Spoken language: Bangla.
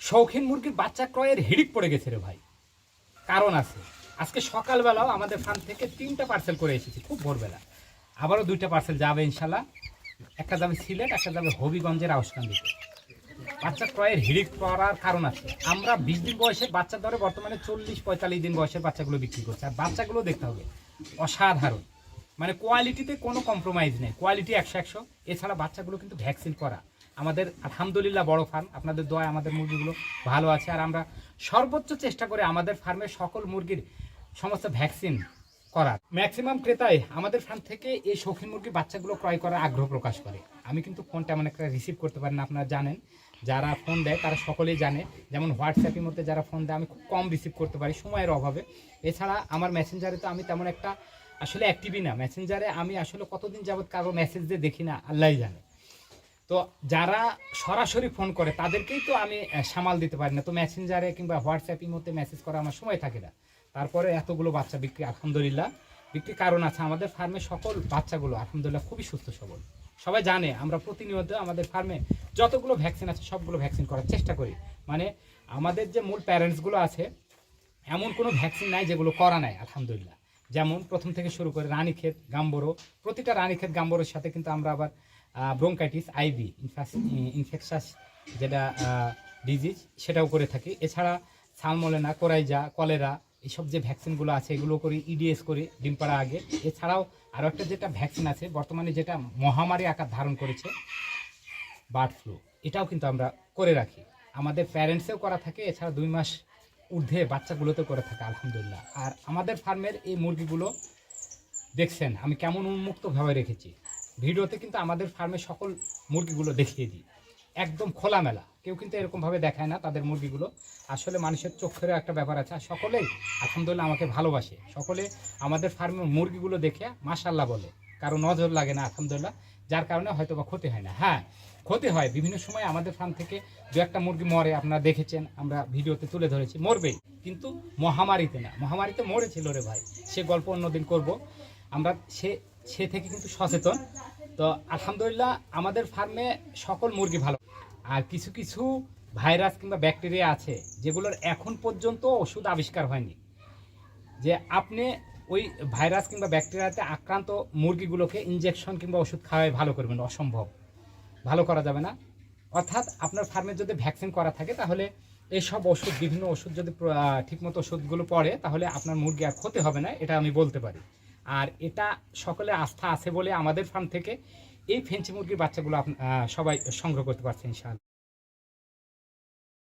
শৌখিন মুরগির বাচ্চা ক্রয়ের হিড়িক পড়ে গেছে রে ভাই। কারণ আছে, আজকে সকালবেলাও আমাদের ফার্ম থেকে 3টা পার্সেল করে এসেছি খুব ভোরবেলা। আবারও 2টা পার্সেল যাবে ইনশাল্লাহ। একটা যাবে সিলেট, একটা যাবে হবিগঞ্জের আউসকান্দিতে। বাচ্চা ক্রয়ের হিড়িক পড়ার কারণ আছে। আমরা 20 দিন বয়সের বাচ্চা ধরে বর্তমানে 40-45 দিন বয়সের বাচ্চাগুলো বিক্রি করছে। আর বাচ্চাগুলো দেখতে হবে অসাধারণ, মানে কোয়ালিটিতে কোনো কম্প্রোমাইজ নেই, কোয়ালিটি 100-100। এছাড়া বাচ্চাগুলো কিন্তু ভ্যাকসিন করা। আমাদের আলহামদুলিল্লাহ বড় ফার্ম, আপনাদের দোয়ায় আমাদের মুরগিগুলো ভালো আছে। আর আমরা সর্বোচ্চ চেষ্টা করে আমাদের ফার্মের সকল মুরগির সমস্ত ভ্যাকসিন করার। ম্যাক্সিমাম ক্রেতাই আমাদের ফার্ম থেকে এই শৌখিন মুরগির বাচ্চাগুলো ক্রয় করার আগ্রহ প্রকাশ করে। আমি কিন্তু ফোন তেমন একটা রিসিভ করতে পারি না, আপনারা জানেন। যারা ফোন দেয় তারা সকলেই জানে। যেমন হোয়াটসঅ্যাপের মধ্যে যারা ফোন দেয় আমি খুব কম রিসিভ করতে পারি সময়ের অভাবে। এছাড়া আমার মেসেঞ্জারে তো আমি তেমন একটা আসলে অ্যাক্টিভই না। মেসেঞ্জারে আমি আসলে কতদিন যাবৎ কারো মেসেজ দিয়ে দেখি না, আল্লাহই জানে। তো যারা সরাসরি ফোন করে তাদেরকেই তো আমি সামাল দিতে পারি না। তো মেসেঞ্জারে কিংবা হোয়াটসঅ্যাপের মধ্যে মেসেজ করা আমার সময় থাকে না। তারপরে এতগুলো বাচ্চা বিক্রি আলহামদুলিল্লাহ বিক্রি কারণ আছে। আমাদের ফার্মে সকল বাচ্চাগুলো আলহামদুলিল্লাহ খুবই সুস্থ সবল। সবাই জানে আমরা প্রতিনিয়ত আমাদের ফার্মে যতগুলো ভ্যাকসিন আছে সবগুলো ভ্যাকসিন করার চেষ্টা করি। মানে আমাদের যে মূল প্যারেন্টসগুলো আছে এমন কোনো ভ্যাকসিন নাই যেগুলো করা নাই আলহামদুলিল্লাহ। যেমন প্রথম থেকে শুরু করে রানীক্ষেত, গাম্বরো, প্রতিটা রানীক্ষেত গাম্বরোর সাথে কিন্তু আমরা আবার ব্রোঙ্কাইটিস, আইবি ইনফেকশাস যেটা ডিজিজ সেটাও করে থাকি। এছাড়া সালমোনেলা, কোরাইজা, কলেরা এইসব যে ভ্যাকসিনগুলো আছে এগুলো করি, ইডিএস করি ডিম পাড়া আগে। এছাড়াও আরও একটা যেটা ভ্যাকসিন আছে বর্তমানে যেটা মহামারী আকার ধারণ করেছে, বার্ড ফ্লু, এটাও কিন্তু আমরা করে রাখি। আমাদের প্যারেন্টসেও করা থাকে। এছাড়া 2 মাস ঊর্ধ্বে বাচ্চাগুলোতেও করে থাকে আলহামদুলিল্লাহ। আর আমাদের ফার্মের এই মুরগিগুলো দেখছেন আমি কেমন উন্মুক্তভাবে রেখেছি। ভিডিওতে কিন্তু আমাদের ফার্মের সকল মুরগিগুলো দেখিয়ে দিই একদম খোলামেলা। কেউ কিন্তু এরকমভাবে দেখায় না তাদের মুরগিগুলো। আসলে মানুষের চোখেরও একটা ব্যাপার আছে। আর সকলেই আলহামদুলিল্লাহ আমাকে ভালোবাসে। সকলে আমাদের ফার্মের মুরগিগুলো দেখে মাশাআল্লাহ বলে, কারো নজর লাগে না আলহামদুলিল্লাহ, যার কারণে হয়তো বা ক্ষতি হয় না। হ্যাঁ, ক্ষতি হয় বিভিন্ন সময়। আমাদের ফার্ম থেকে 2-1টা মুরগি মরে, আপনারা দেখেছেন, আমরা ভিডিওতে তুলে ধরেছি। মরবেই, কিন্তু মহামারীতে না। মহামারীতে মরেছিল রে ভাই, সে গল্প অন্যদিন করব। আমরা সে থেকে কিন্তু সচেতন। তো আলহামদুলিল্লাহ আমাদের ফার্মে সকল মুরগি ভালো। আর কিছু কিছু ভাইরাস কিংবা ব্যাকটেরিয়া আছে যেগুলোর এখন পর্যন্ত ওষুধ আবিষ্কার হয়নি, যে আপনি ওই ভাইরাস কিংবা ব্যাকটেরিয়াতে আক্রান্ত মুরগিগুলোকে ইনজেকশন কিংবা ওষুধ খাওয়াই ভালো করবেন। অসম্ভব, ভালো করা যাবে না। অর্থাৎ আপনার ফার্মে যদি ভ্যাকসিন করা থাকে তাহলে এইসব ওষুধ, বিভিন্ন ওষুধ যদি ঠিকমতো ওষুধগুলো পড়ে তাহলে আপনার মুরগি আর ক্ষতি হবে না, এটা আমি বলতে পারি। আর এটা সকলে আস্থা আছে বলে আমাদের ফার্ম থেকে এই ফেঞ্চি মুরগির বাচ্চাগুলো সবাই সংগ্রহ করতে পারছে ইনশাআল্লাহ।